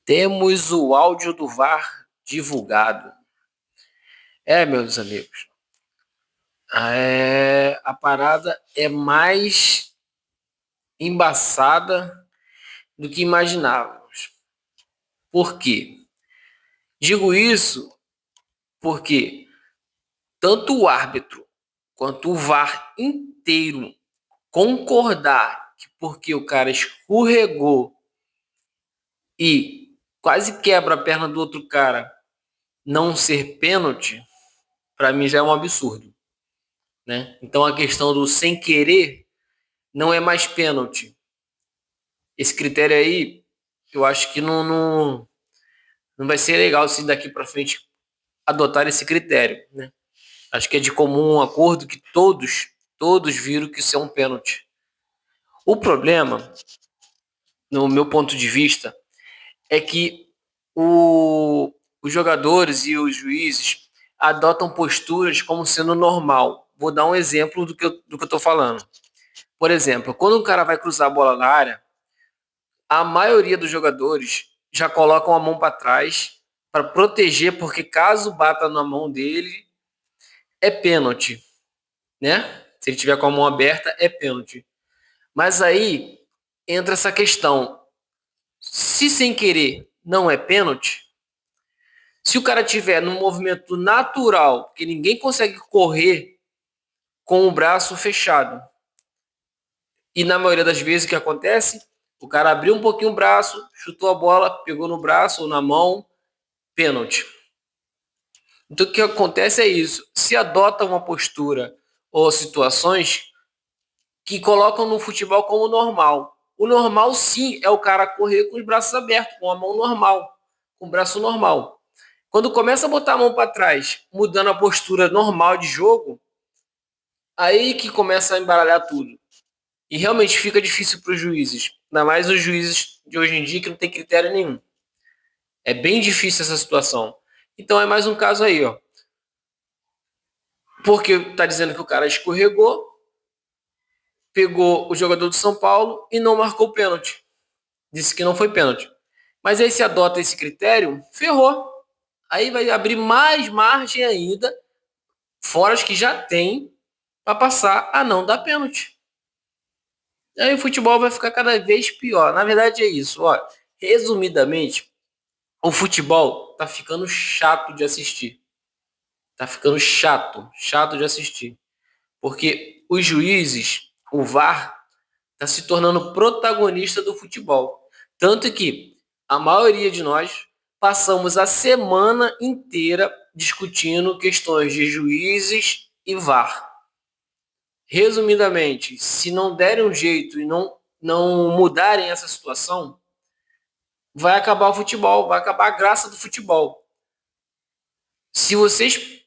Temos o áudio do VAR divulgado. Meus amigos, a parada é mais embaçada do que imaginávamos. Por quê? Digo isso porque tanto o árbitro quanto o VAR inteiro concordar que porque o cara escorregou e quase quebra a perna do outro cara não ser pênalti, para mim já é um absurdo, né? Então a questão do sem querer não é mais pênalti. Esse critério aí, eu acho que não vai ser legal se daqui para frente adotar esse critério, né? Acho que é de comum acordo que todos viram que isso é um pênalti. O problema, no meu ponto de vista, é que os jogadores e os juízes adotam posturas como sendo normal. Vou dar um exemplo do que eu estou falando. Por exemplo, quando um cara vai cruzar a bola na área, a maioria dos jogadores já colocam a mão para trás para proteger, porque caso bata na mão dele, é pênalti, né? Se ele tiver com a mão aberta, é pênalti. Mas aí entra essa questão: se sem querer não é pênalti, se o cara tiver num movimento natural, que ninguém consegue correr com o braço fechado, e na maioria das vezes o que acontece, o cara abriu um pouquinho o braço, chutou a bola, pegou no braço ou na mão, pênalti. Então o que acontece é isso: se adota uma postura ou situações que colocam no futebol como normal. O normal, sim, é o cara correr com os braços abertos, com a mão normal, com o braço normal. Quando começa a botar a mão para trás, mudando a postura normal de jogo, aí que começa a embaralhar tudo. E realmente fica difícil para os juízes. Ainda mais os juízes de hoje em dia que não tem critério nenhum. É bem difícil essa situação. Então é mais um caso aí, ó. Porque tá dizendo que o cara escorregou, pegou o jogador do São Paulo e não marcou o pênalti. Disse que não foi pênalti. Mas aí se adota esse critério, ferrou. Aí vai abrir mais margem ainda, fora as que já tem, para passar a não dar pênalti. Aí o futebol vai ficar cada vez pior. Na verdade é isso. Ó, resumidamente, o futebol tá ficando chato de assistir. Tá ficando chato de assistir. Porque os juízes, o VAR, tá se tornando protagonista do futebol. Tanto que a maioria de nós passamos a semana inteira discutindo questões de juízes e VAR. Resumidamente, se não derem um jeito e não mudarem essa situação, vai acabar o futebol, vai acabar a graça do futebol. Se vocês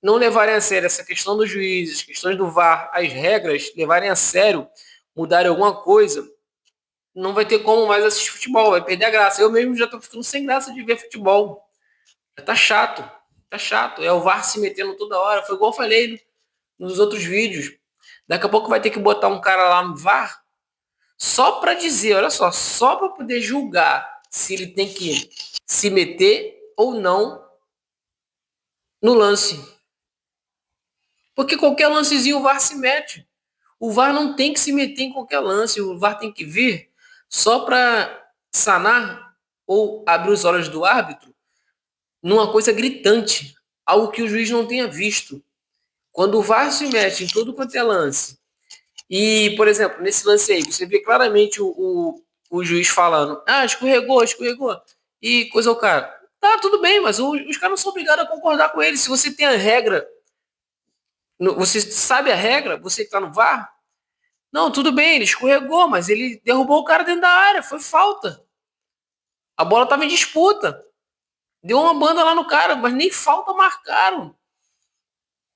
não levarem a sério essa questão dos juízes, questões do VAR, as regras, levarem a sério, mudarem alguma coisa, não vai ter como mais assistir futebol, vai perder a graça. Eu mesmo já tô ficando sem graça de ver futebol. Já tá chato, tá chato. É o VAR se metendo toda hora. Foi igual eu falei nos outros vídeos. Daqui a pouco vai ter que botar um cara lá no VAR só para dizer, olha só para poder julgar se ele tem que se meter ou não no lance. Porque qualquer lancezinho o VAR se mete. O VAR não tem que se meter em qualquer lance. O VAR tem que vir só para sanar ou abrir os olhos do árbitro numa coisa gritante, algo que o juiz não tenha visto. Quando o VAR se mete em tudo quanto é lance, e, por exemplo, nesse lance aí, você vê claramente o juiz falando: escorregou, e coisa o cara. Tá, tudo bem, mas os caras não são obrigados a concordar com ele. Se você tem a regra, você sabe a regra, você que tá no VAR, não, tudo bem, ele escorregou, mas ele derrubou o cara dentro da área, foi falta. A bola estava em disputa. Deu uma banda lá no cara, mas nem falta marcaram.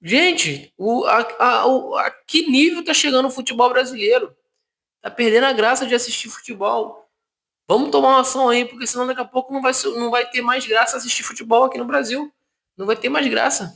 Gente, a que nível tá chegando o futebol brasileiro? Tá perdendo a graça de assistir futebol. Vamos tomar uma ação aí, porque senão daqui a pouco não vai ter mais graça assistir futebol aqui no Brasil. Não vai ter mais graça.